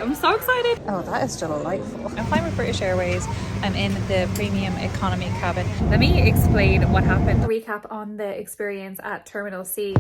I'm so excited. Oh, that is delightful. I'm flying with British Airways. I'm in the premium economy cabin. Let me explain what happened. A recap on the experience at Terminal C.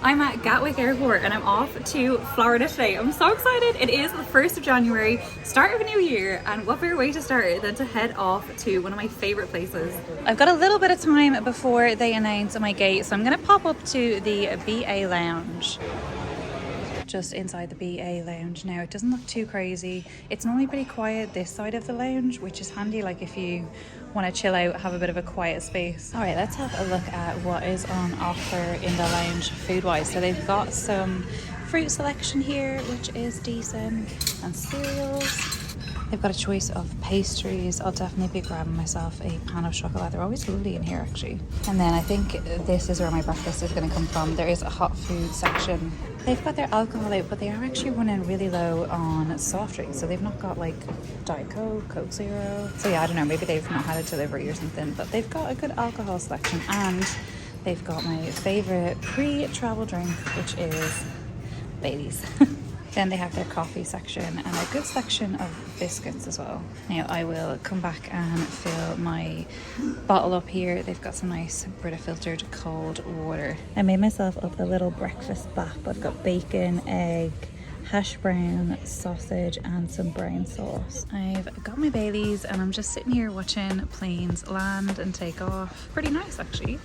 I'm at Gatwick Airport and I'm off to Florida today. I'm so excited. It is the 1st of January, start of a new year, and what better way to start than to head off to one of my favorite places. I've got a little bit of time before they announce my gate, so I'm gonna pop up to the BA Lounge. Just inside the BA Lounge now. It doesn't look too crazy. It's normally pretty quiet this side of the lounge, which is handy like if you want to chill out, have a bit of a quiet space. All right, let's have a look at what is on offer in the lounge food wise. So they've got some fruit selection here, which is decent, and cereals. They've got a choice of pastries. I'll definitely be grabbing myself a pan of chocolate. They're always lovely in here actually. And then I think this is where my breakfast is going to come from. There is a hot food section. They've got their alcohol out, but they are actually running really low on soft drinks. So they've not got like Diet Coke, Coke Zero. So yeah, I don't know, maybe they've not had a delivery or something, but they've got a good alcohol selection. And they've got my favorite pre-travel drink, which is Baileys. Then they have their coffee section and a good selection of biscuits as well. Now I will come back and fill my bottle up here. They've got some nice Brita filtered cold water. I made myself up a little breakfast bap. I've got bacon, egg, hash brown, sausage and some brown sauce. I've got my Baileys and I'm just sitting here watching planes land and take off. Pretty nice actually.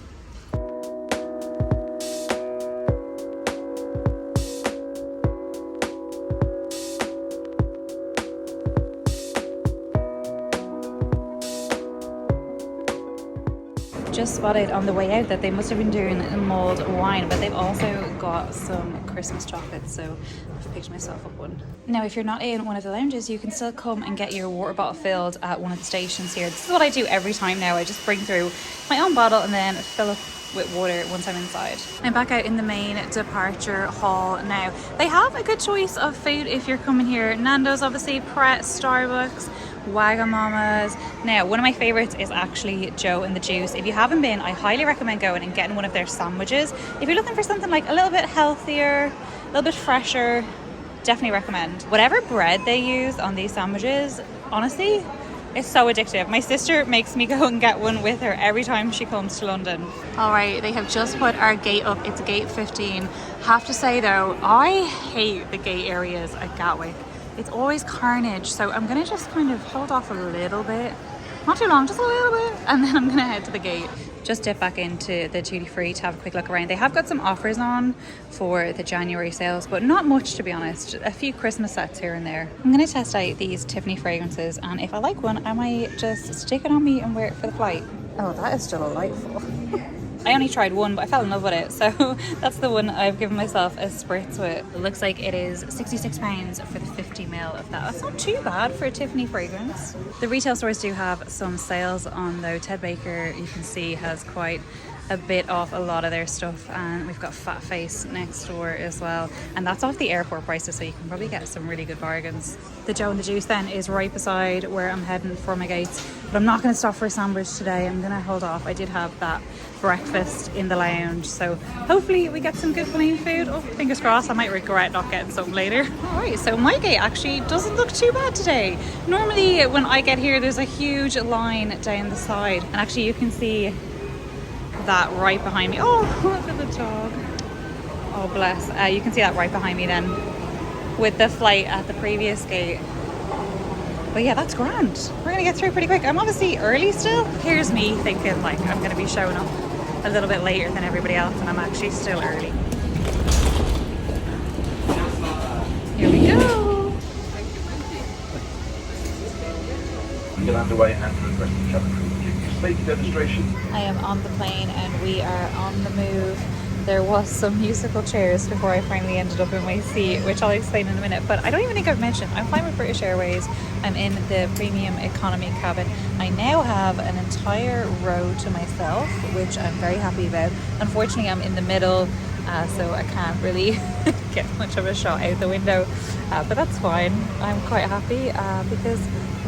Just spotted on the way out that they must have been doing mulled wine, but they've also got some Christmas chocolates, so I've picked myself up one. Now if you're not in one of the lounges, you can still come and get your water bottle filled at one of the stations here. This is what I do every time now. I just bring through my own bottle and then fill up with water once I'm inside. I'm back out in the main departure hall now. They have a good choice of food if you're coming here. Nando's obviously, Pret, Starbucks, Wagamama's. Now one of my favorites is actually Joe and the Juice. If you haven't been, I highly recommend going and getting one of their sandwiches. If you're looking for something like a little bit healthier, a little bit fresher, definitely recommend. Whatever bread they use on these sandwiches, honestly, it's so addictive. My sister makes me go and get one with her every time she comes to London. All right, they have just put our gate up. It's gate 15. Have to say though, I hate the gate areas at Gatwick. It's always carnage, so I'm gonna just kind of hold off a little bit. Not too long, just a little bit, and then I'm gonna head to the gate. Just dip back into the duty free to have a quick look around. They have got some offers on for the January sales, but not much to be honest. A few Christmas sets here and there. I'm gonna test out these Tiffany fragrances, and if I like one, I might just stick it on me and wear it for the flight. Oh, that is delightful. I only tried one, but I fell in love with it, so that's the one I've given myself a spritz with. It looks like it is £66 for the 50ml of that. That's not too bad for a Tiffany fragrance. The retail stores do have some sales on though. Ted Baker, you can see, has quite a bit off a lot of their stuff, and we've got Fat Face next door as well, and that's off the airport prices, so you can probably get some really good bargains. The Joe and the Juice then is right beside where I'm heading for my gates, but I'm not going to stop for a sandwich today. I'm going to hold off. I did have that breakfast in the lounge, so hopefully we get some good plain food. Oh, fingers crossed. I might regret not getting something later. All right, so my gate actually doesn't look too bad today. Normally when I get here there's a huge line down the side, and actually you can see that right behind me. Oh, look at the dog. Oh bless. You can see that right behind me then with the flight at the previous gate. But yeah, that's grand. We're gonna get through pretty quick. I'm obviously early still. Here's me thinking like I'm gonna be showing up a little bit later than everybody else, and I'm actually still early. Here we go. We get underway and request the cabin crew to give you a safety demonstration. I am on the plane and we are on the move. There was some musical chairs before I finally ended up in my seat, which I'll explain in a minute, but I don't even think I've mentioned, I'm flying with British Airways. I'm in the premium economy cabin. I now have an entire row to myself, which I'm very happy about. Unfortunately, I'm in the middle, so I can't really get much of a shot out the window, but that's fine. I'm quite happy because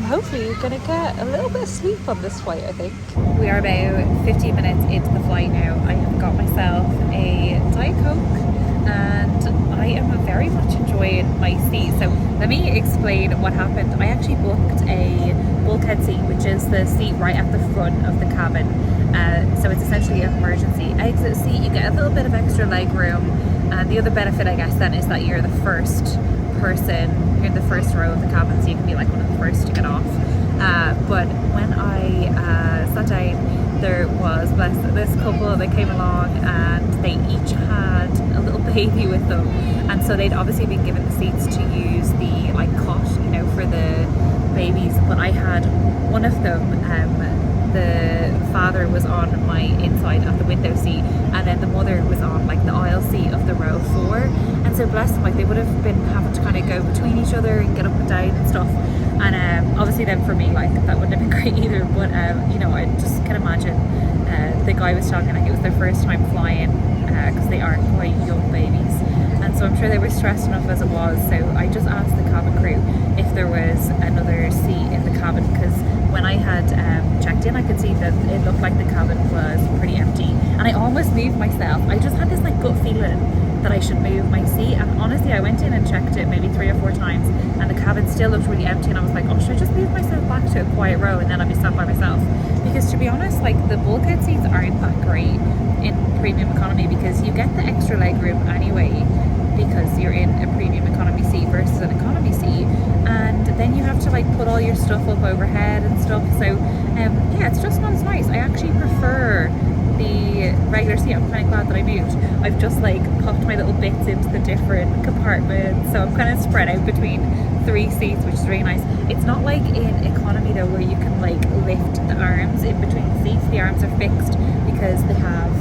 I'm hopefully gonna get a little bit of sleep on this flight, I think. We are about 15 minutes into the flight now. I have got myself a Diet Coke and I am very much enjoying my seat. So let me explain what happened. I actually booked a bulkhead seat, which is the seat right at the front of the cabin. So it's essentially an emergency exit seat. You get a little bit of extra leg room, and the other benefit, I guess, then is that you're the first person, you're in the first row of the cabin, so you can be like one of the first to get off. But when I sat down, there was this couple that came along, and they each had a little baby with them, and so they'd obviously been given the seats to use the like cot, you know, for the babies. But I had one of them. The father was on my inside at the window seat, and then the mother was on like the aisle seat of the row 4. And so bless them, like they would have been having to kind of go between each other and get up and down and stuff. And obviously then for me, like that wouldn't have been great either. But you know, I just can imagine the guy was talking like it was their first time flying, because they are quite young babies. And so I'm sure they were stressed enough as it was. So I just asked the cabin crew if there was another seat in the cabin, because when I had checked in, I could see that it looked like the cabin was pretty empty, and I almost moved myself. I just had this like gut feeling that I should move my seat, and honestly I went in and checked it maybe 3 or 4 times, and the cabin still looked really empty, and I was like, oh, should I just move myself back to a quiet row and then I'll be sat by myself? Because to be honest, like the bulkhead seats aren't that great in premium economy, because you get the extra leg room anyway, because you're in a premium economy seat versus an economy seat, and then you have to like put all your stuff up overhead and stuff. So yeah, it's just not as nice. I actually prefer the regular seat. I'm kind of glad that I moved. I've just like popped my little bits into the different compartments, so I'm kind of spread out between 3 seats, which is really nice. It's not like in economy though, where you can like lift the arms in between the seats. The arms are fixed because they have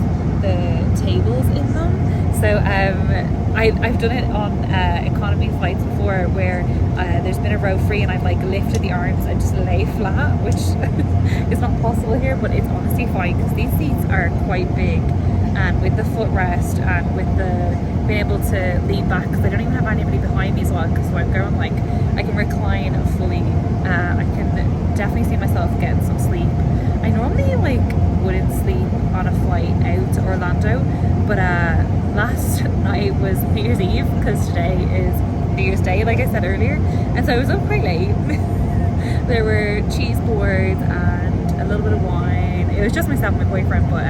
the tables in them. So I've done it on economy flights before, where there's been a row free and I've like lifted the arms and just lay flat, which is not possible here, but it's honestly fine because these seats are quite big, and with the footrest and with the being able to lean back, because I don't even have anybody behind me as well, because so I'm going like I can recline fully. I can definitely see myself getting some sleep. I normally like wouldn't sleep on a flight out to Orlando, but last night was New Year's Eve, because today is New Year's Day, like I said earlier, and so I was up quite late. There were cheese boards and a little bit of wine. It was just myself and my boyfriend, but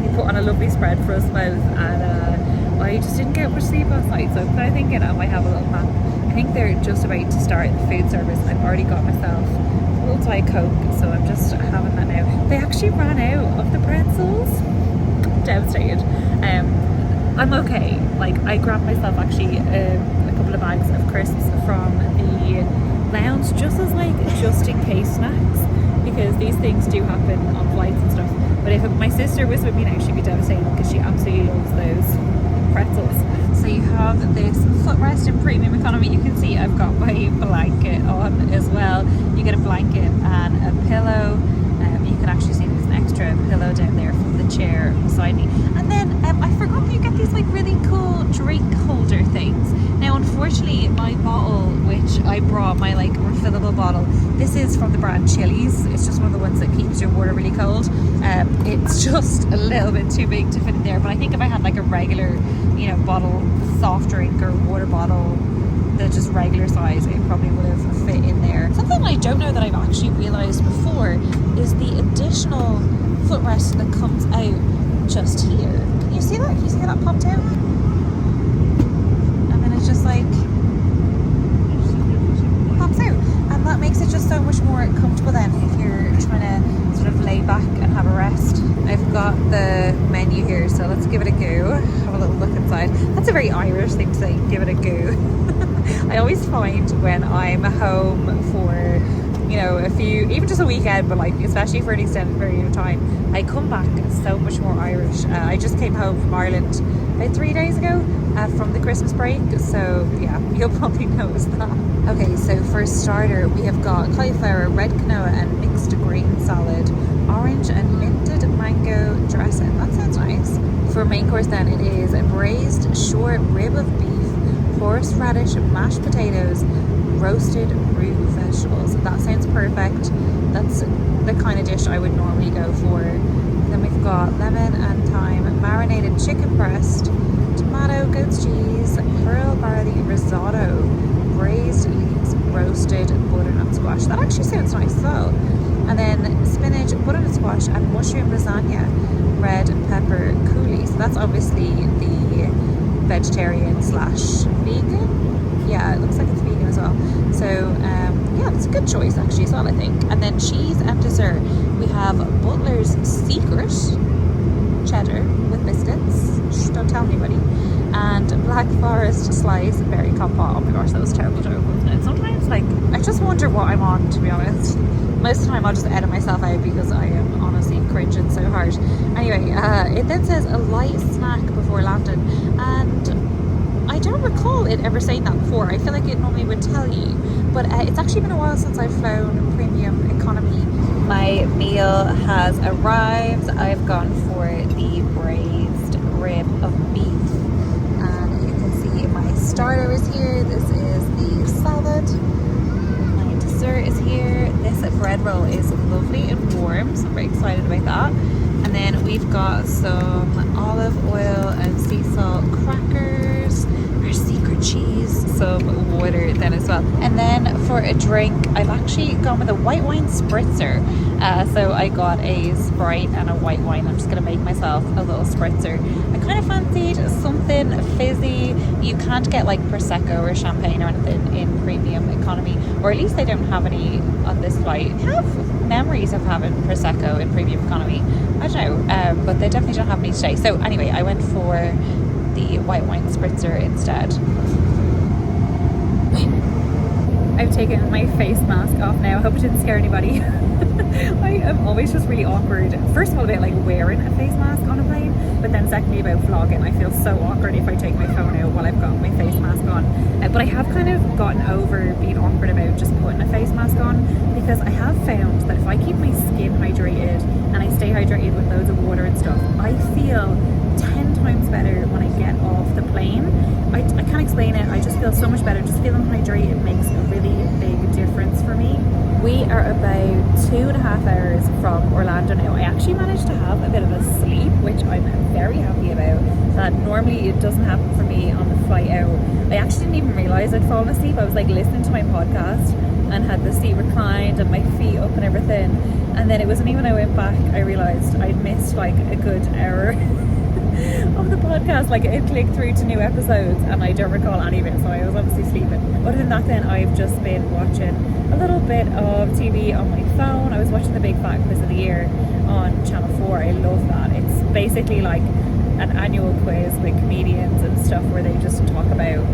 he put on a lovely spread for us both, and I just didn't get much sleep last night, so I'm kind of thinking I might have a little nap. I think they're just about to start the food service. I've already got myself a little Diet Coke, so I'm just having that now. They actually ran out of the pretzels. Devastated. I'm okay. Like I grabbed myself actually a couple of bags of crisps from the lounge, just as like just in case snacks, because these things do happen on flights and stuff. But if my sister was with me now, she'd be devastated, because she absolutely loves those pretzels. So you have this footrest in premium economy. You can see I've got my blanket on as well. You get a blanket and a pillow. You can actually see there's an extra pillow down there from the chair beside me. And then I forgot that you get these like really cool drink holder things. Now unfortunately my bottle, which I brought, my like refillable bottle, this is from the brand Chili's. It's just one of the ones that keeps your water really cold. It's just a little bit too big to fit in there, but I think if I had like a regular, you know, bottle soft drink or water bottle, the just regular size, it probably would have fit in there. Something I don't know that I've actually realised before is the additional footrest that comes out just here. Can you see that? Can you see how that popped out? And then it's just like pops out, and that makes it just so much more comfortable then if you're trying to sort of lay back and have a rest. I've got the menu here, so let's give it a go. Have a little look inside. That's a very Irish thing to say, give it a go. I always find when I'm home for, you know, a few, even just a weekend, but like especially for an extended period of time, I come back so much more Irish. I just came home from Ireland about 3 days ago from the Christmas break, so yeah, you'll probably notice that. Okay, so for a starter, we have got cauliflower, red quinoa and mixed green salad, orange and minted mango dressing. That sounds nice. For main course then, it is a braised short rib of beef, horseradish mashed potatoes, roasted root vegetables. That sounds perfect. That's the kind of dish I would normally go for. Then we've got lemon and thyme, marinated chicken breast, tomato, goat's cheese, pearl barley risotto, braised leeks, roasted butternut squash. That actually sounds nice as well. And then spinach, butternut squash, and mushroom lasagna, red pepper coulis. So that's obviously the vegetarian slash vegan. Yeah, it looks like it's vegan as well. So yeah, that's a good choice actually as well, I think. And then cheese and dessert, we have Butler's Secret cheddar with biscuits. Shh, don't tell anybody. And Black Forest slice berry compote. Oh my gosh, that was a terrible joke, wasn't it? Sometimes, like, I just wonder what I'm on, to be honest. Most of the time I'll just edit myself out because I am honestly cringing so hard. Anyway, it then says a light snack before landing, and I don't recall it ever saying that before. I feel like it normally would tell you, but it's actually been a while since I've flown premium economy. My meal has arrived. I've gone for the braised rib of beef, and you can see my starter is here. This is the salad. My dessert is here. This bread roll is lovely and warm, so I'm very excited about that. And then we've got some olive oil and sea salt crackers, our secret cheese, some water then as well. And then for a drink, I've actually gone with a white wine spritzer. So I got a Sprite and a white wine. I'm just gonna make myself a little spritzer. I kind of fancied something fizzy. You can't get like Prosecco or champagne or anything in premium economy, or at least they don't have any on this flight. I have memories of having Prosecco in premium economy. I don't know, but they definitely don't have any today. So anyway, I went for the white wine spritzer instead. I've taken my face mask off now. I hope it didn't scare anybody. I am always just really awkward. First of all, about like wearing a face mask on a plane, but then secondly about vlogging. I feel so awkward if I take my phone out while I've got my face mask on. But I have kind of gotten over being awkward about just putting a face mask on, because I have found that if I keep my skin hydrated and I stay hydrated with loads of water and stuff, I feel 10 times better when I get off the plane. I can't explain it. I just feel so much better. Just feeling hydrated makes a really big difference for me. We are about 2.5 hours from Orlando now. I actually managed to have a bit of a sleep, which I'm very happy about. That normally it doesn't happen for me on the flight out. I actually didn't even realise I'd fallen asleep. I was like listening to my podcast and had the seat reclined and my feet up and everything. And then it was only when I went back I realised I'd missed like a good hour of the podcast. Like it clicked through to new episodes and I don't recall any of it, so I was obviously sleeping. Other than that, then I've just been watching a little bit of TV on my phone. I was watching the Big Fat Quiz of the Year on Channel 4. I love that. It's basically like an annual quiz with comedians and stuff where they just talk about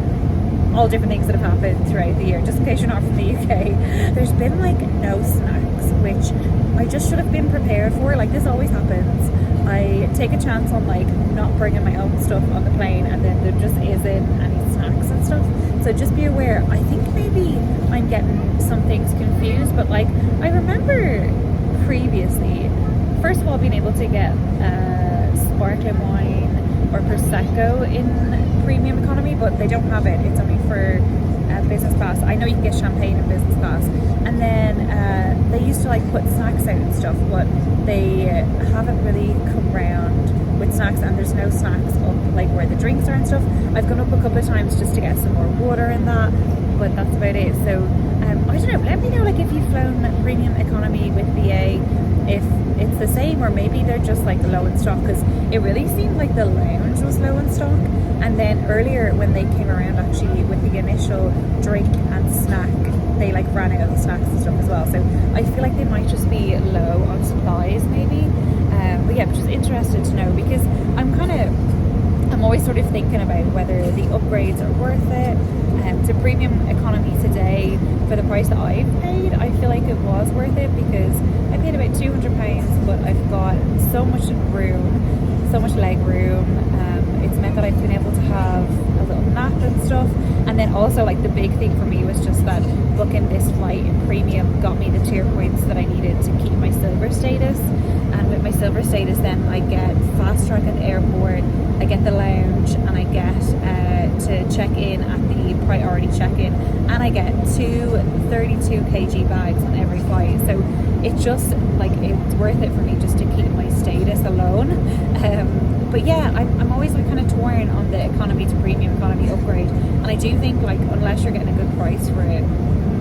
all different things that have happened throughout the year. Just in case you're not from the UK, there's been like no snacks, which I just should have been prepared for. Like this always happens. I take a chance on like not bringing my own stuff on the plane, and then there just isn't any snacks and stuff. So just be aware. I think maybe I'm getting some things confused, but like I remember previously, first of all, being able to get sparkling wine or Prosecco in premium economy, but they don't have it. It's only for business class. I know you can get champagne in business class. And then they used to like put snacks out and stuff, but they haven't really come round with snacks, and there's no snacks up like where the drinks are and stuff. I've gone up a couple of times just to get some more water and that, but that's about it. So I don't know, let me know like if you've flown premium economy with BA, if it's the same or maybe they're just like low in stock, because it really seemed like the lounge was low in stock. And then earlier when they came around actually with the initial drink and snack, they like ran out of the snacks and stuff as well. So I feel like they might just be low on supplies maybe. But yeah, I'm just interested to know, because I'm always sort of thinking about whether the upgrades are worth it. To premium economy today, for the price that I've paid, I feel like it was worth it, because I paid about £200, but I've got so much room, so much leg room. It's meant that I've been able to have a little nap and stuff. And then also like the big thing for me was just that booking this flight in premium got me the tier points that I needed to keep my silver status. And with my silver status, then I get fast track at the airport, I get the lounge, and I get to check in at the priority check-in, and I get 2 32 kg bags on every flight. So it's just like, it's worth it for me just to keep my status alone. But yeah, I'm always like kind of torn on the economy to premium economy upgrade, and I do think like unless you're getting a good price for it,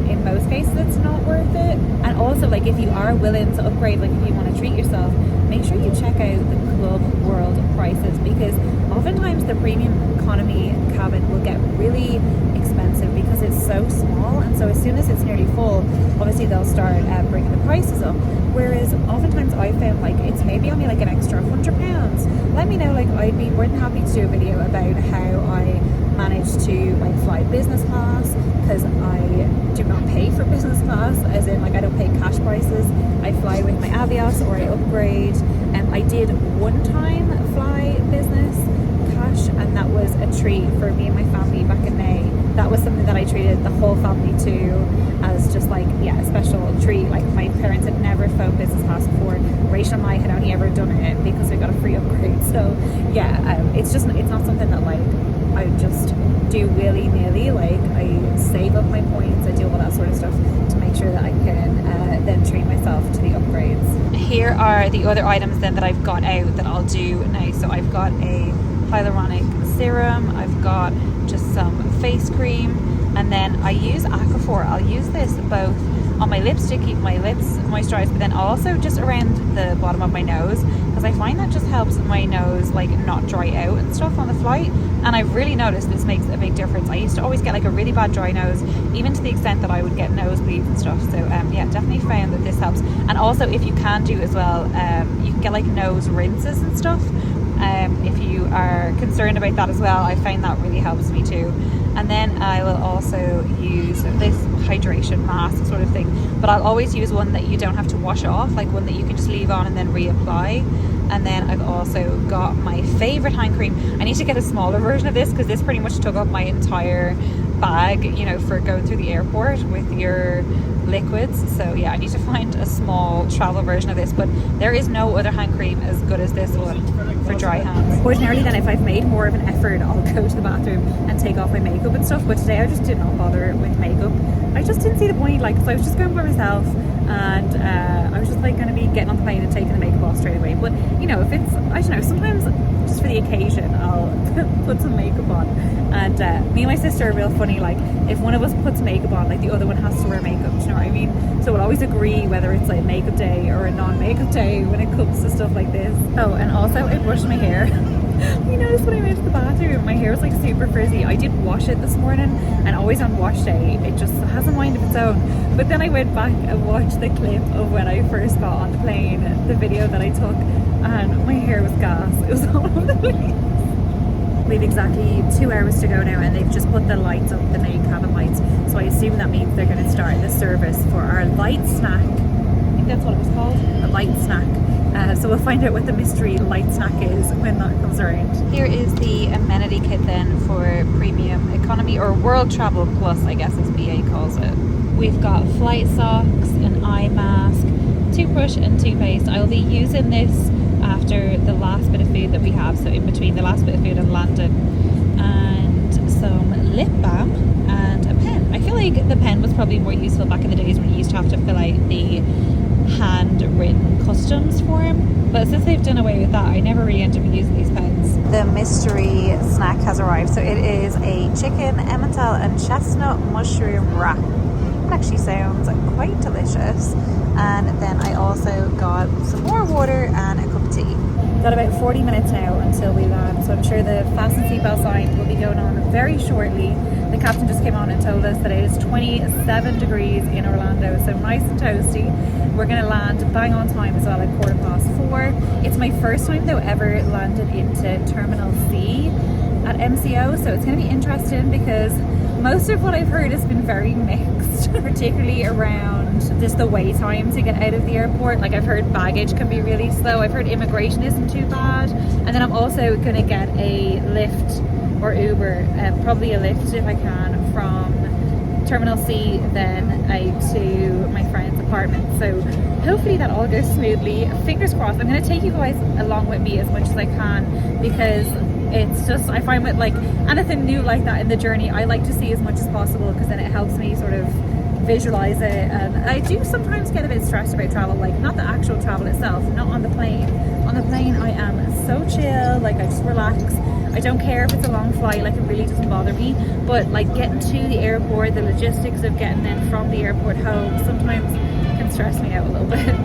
in most cases it's not worth it. And also, like, if you are willing to upgrade, like if you want to treat yourself, make sure you check out the Club World prices, because oftentimes the premium economy cabin will get really expensive because it's so small, and so as soon as it's nearly full, obviously they'll start bringing the prices up. Whereas oftentimes I found like it's maybe only like an extra £100. Let me know, like I'd be more than happy to do a video about how I managed to like fly business class, because I do not pay for business class, as in like I don't pay cash prices. I fly with my Avios or I upgrade. I did one time fly business cash, and that was a treat for me and my family back in May. That was something that I treated the whole family to as just like, yeah, a special treat. Like my parents had never flown business class before. Rachel and I had only ever done it because we got a free upgrade. So yeah, it's not something that like I just do willy-nilly. Like I save up my points, I do all that sort of stuff to make sure that I can then treat myself to the upgrades. Here are the other items then that I've got out that I'll do now. So I've got a hyaluronic serum, I've got just some face cream, and then I use Aquaphor. I'll use this both on my lips to keep my lips moisturized, but then also just around the bottom of my nose, because I find that just helps my nose like not dry out and stuff on the flight. And I've really noticed this makes a big difference. I used to always get like a really bad dry nose, even to the extent that I would get nosebleeds and stuff. So yeah, definitely found that this helps. And also, if you can do as well, you can get like nose rinses and stuff. If you are concerned about that as well, I find that really helps me too. And then I will also use this hydration mask sort of thing, but I'll always use one that you don't have to wash off, like one that you can just leave on and then reapply. And then I've also got my favorite hand cream. I need to get a smaller version of this because this pretty much took up my entire bag, you know, for going through the airport with your liquids. So yeah, I need to find a small travel version of this, but there is no other hand cream as good as this one for dry hands. Ordinarily then, if I've made more of an effort, I'll go to the bathroom and take off my makeup and stuff, but today I just did not bother with makeup. I just didn't see the point, like, so I was just going by myself, and I was just like going to be getting on the plane and taking the makeup off straight away. But you know, if it's, I don't know, sometimes just for the occasion I'll put some makeup on. And me and my sister are real funny, like if one of us puts makeup on, like the other one has to wear makeup, do you know what I mean? So we'll always agree whether it's like makeup day or a non-makeup day when it comes to stuff like this. Oh, and also I brushed my hair. You noticed when I went to the bathroom, my hair was like super frizzy. I did wash it this morning, and always on wash day it just has a mind of its own. But then I went back and watched the clip of when I first got on the plane, the video that I took, and my hair was gas. It was all over the place. We have exactly 2 hours to go now, and they've just put the lights up, the main cabin lights. So I assume that means they're going to start the service for our light snack. I think that's what it was called, a light snack. So we'll find out what the mystery light snack is when that comes around. Here is the amenity kit then for premium economy, or world travel plus, I guess as BA calls it. We've got flight socks, an eye mask, toothbrush and toothpaste. I will be using this after the last bit of food that we have, so in between the last bit of food and landing, and some lip balm and a pen. I feel like the pen was probably more useful back in the days when you used to have to fill out the handwritten customs form, but since they've done away with that, I never really ended up using these pens. The mystery snack has arrived. So it is a chicken, emmental and chestnut mushroom wrap. It actually sounds quite delicious. And then I also got some more water and a cup of tea. Got about 40 minutes now until we land, so I'm sure the fasten seatbelt sign will be going on very shortly. The captain just came on and told us that it is 27 degrees in Orlando, so nice and toasty. We're going to land bang on time as well at 4:15. It's my first time though ever landed into Terminal C at MCO, so it's going to be interesting because most of what I've heard has been very mixed, particularly around just the wait time to get out of the airport. Like I've heard baggage can be really slow, I've heard immigration isn't too bad, and then I'm also going to get a Lyft or Uber, probably a Lyft if I can, from Terminal C, then out to my friend's apartment. So hopefully that all goes smoothly. Fingers crossed. I'm going to take you guys along with me as much as I can, because it's just, I find with like anything new like that in the journey, I like to see as much as possible, because then it helps me sort of visualize it. And I do sometimes get a bit stressed about travel, like not the actual travel itself, not on the plane. On the plane I am so chill, like I just relax. I don't care if it's a long flight, like it really doesn't bother me. But like getting to the airport, the logistics of getting then from the airport home sometimes can stress me out a little bit.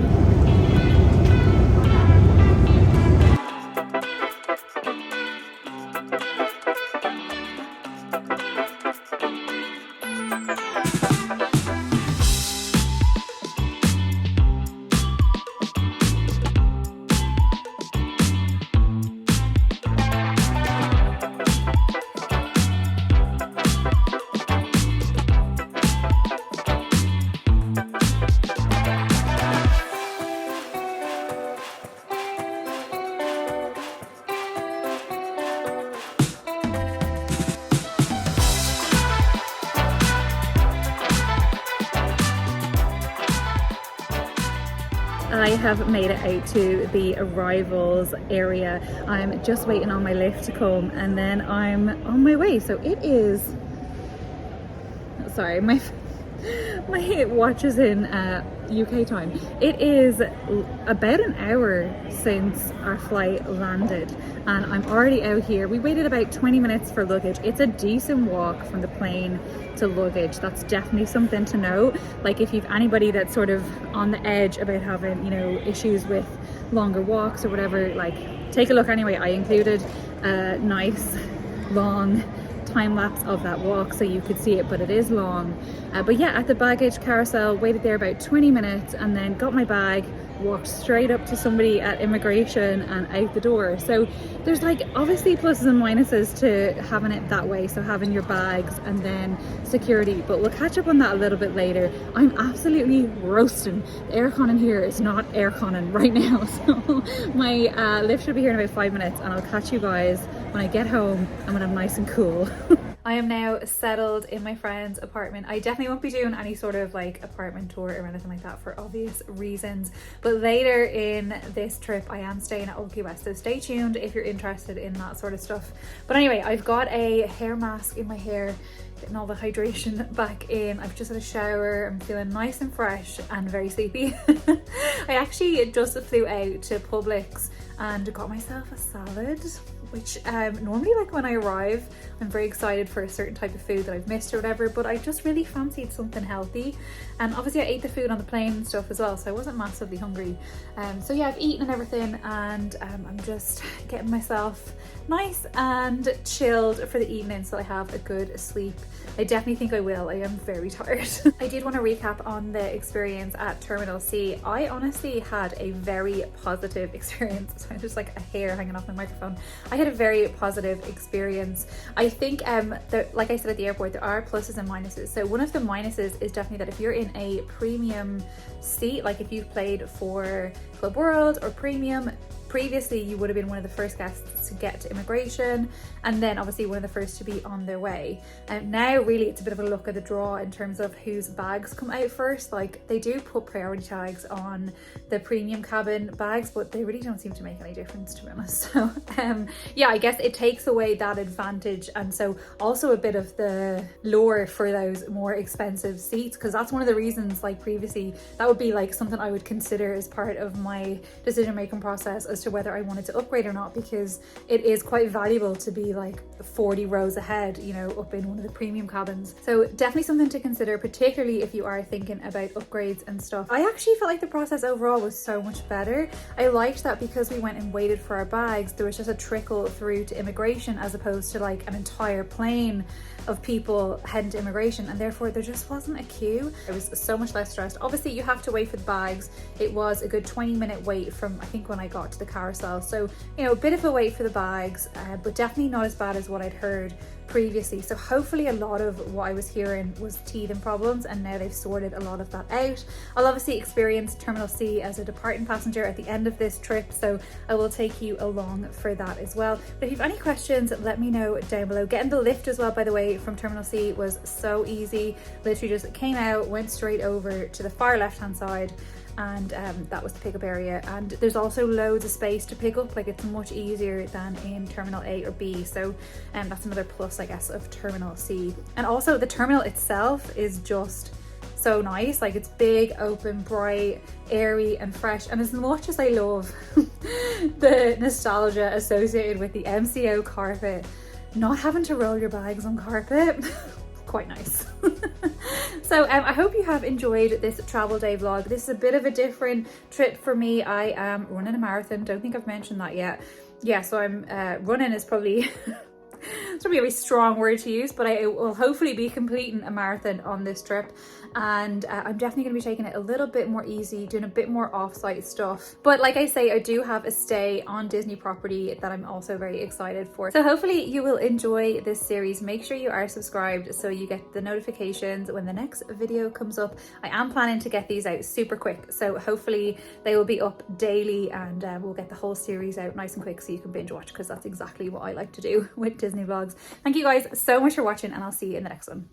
I have made it out to the arrivals area. I'm just waiting on my lift to come, and then I'm on my way. So it is, sorry, my watch is in UK time. It is about an hour since our flight landed, and I'm already out here. We waited about 20 minutes for luggage. It's a decent walk from the plane to luggage. That's definitely something to note. Like if you've anybody that's sort of on the edge about having, you know, issues with longer walks or whatever, like take a look anyway. I included a nice long time lapse of that walk so you could see it, but it is long. But yeah, at the baggage carousel, waited there about 20 minutes and then got my bag, walked straight up to somebody at immigration and out the door. So there's like obviously pluses and minuses to having it that way, so having your bags and then security, but we'll catch up on that a little bit later. I'm absolutely roasting. The aircon in here is not airconning right now, so my lift should be here in about 5 minutes, and I'll catch you guys when I get home and when I'm nice and cool. I am now settled in my friend's apartment. I definitely won't be doing any sort of like apartment tour or anything like that for obvious reasons, but later in this trip I am staying at Oakley West, so stay tuned if you're interested in that sort of stuff. But anyway, I've got a hair mask in my hair, getting all the hydration back in. I've just had a shower. I'm feeling nice and fresh and very sleepy. I actually just flew out to Publix and got myself a salad, which normally like when I arrive I'm very excited for a certain type of food that I've missed or whatever, but I just really fancied something healthy, and obviously I ate the food on the plane and stuff as well, so I wasn't massively hungry. So yeah, I've eaten and everything, and I'm just getting myself nice and chilled for the evening so I have a good sleep. I definitely think I will. I am very tired. I did want to recap on the experience at Terminal C. I honestly had a very positive experience. So there's like a hair hanging off my microphone. I had a very positive experience. I think like I said at the airport, there are pluses and minuses. So one of the minuses is definitely that if you're in a premium seat, like if you've played for Club World or Premium, previously you would have been one of the first guests to get to immigration, and then obviously one of the first to be on their way. And now really it's a bit of a luck of the draw in terms of whose bags come out first. Like they do put priority tags on the premium cabin bags, but they really don't seem to make any difference, to be honest. So yeah, I guess it takes away that advantage, and so also a bit of the lure for those more expensive seats, because that's one of the reasons, like previously that would be like something I would consider as part of my decision making process as to whether I wanted to upgrade or not, because it is quite valuable to be like 40 rows ahead, you know, up in one of the premium cabins. So definitely something to consider, particularly if you are thinking about upgrades and stuff. I actually felt like the process overall was so much better. I liked that because we went and waited for our bags, there was just a trickle through to immigration as opposed to like an entire plane of people heading to immigration, and therefore there just wasn't a queue. It was so much less stressed. Obviously you have to wait for the bags. It was a good 20-minute wait from I think when I got to the carousel. So, you know, a bit of a wait for the bags, but definitely not as bad as what I'd heard previously. So hopefully a lot of what I was hearing was teething problems, and now they've sorted a lot of that out. I'll obviously experience Terminal C as a departing passenger at the end of this trip, so I will take you along for that as well. But if you have any questions, let me know down below. Getting the lift as well, by the way, from Terminal C was so easy. Literally just came out, went straight over to the far left hand side, and that was the pickup area. And there's also loads of space to pick up, like it's much easier than in Terminal A or B, so that's another plus, I guess, of Terminal C. And also the terminal itself is just so nice. Like, it's big, open, bright, airy and fresh. And as much as I love the nostalgia associated with the MCO carpet, not having to roll your bags on carpet, quite nice. So I hope you have enjoyed this travel day vlog. This is a bit of a different trip for me. I am running a marathon. Don't think I've mentioned that yet. Yeah, so I'm running is probably it's probably a very strong word to use, but I will hopefully be completing a marathon on this trip. And I'm definitely going to be taking it a little bit more easy, doing a bit more off-site stuff. But like I say, I do have a stay on Disney property that I'm also very excited for. So hopefully you will enjoy this series. Make sure you are subscribed so you get the notifications when the next video comes up. I am planning to get these out super quick, so hopefully they will be up daily, and we'll get the whole series out nice and quick so you can binge watch, because that's exactly what I like to do with Disney vlogs. Thank you guys so much for watching, and I'll see you in the next one.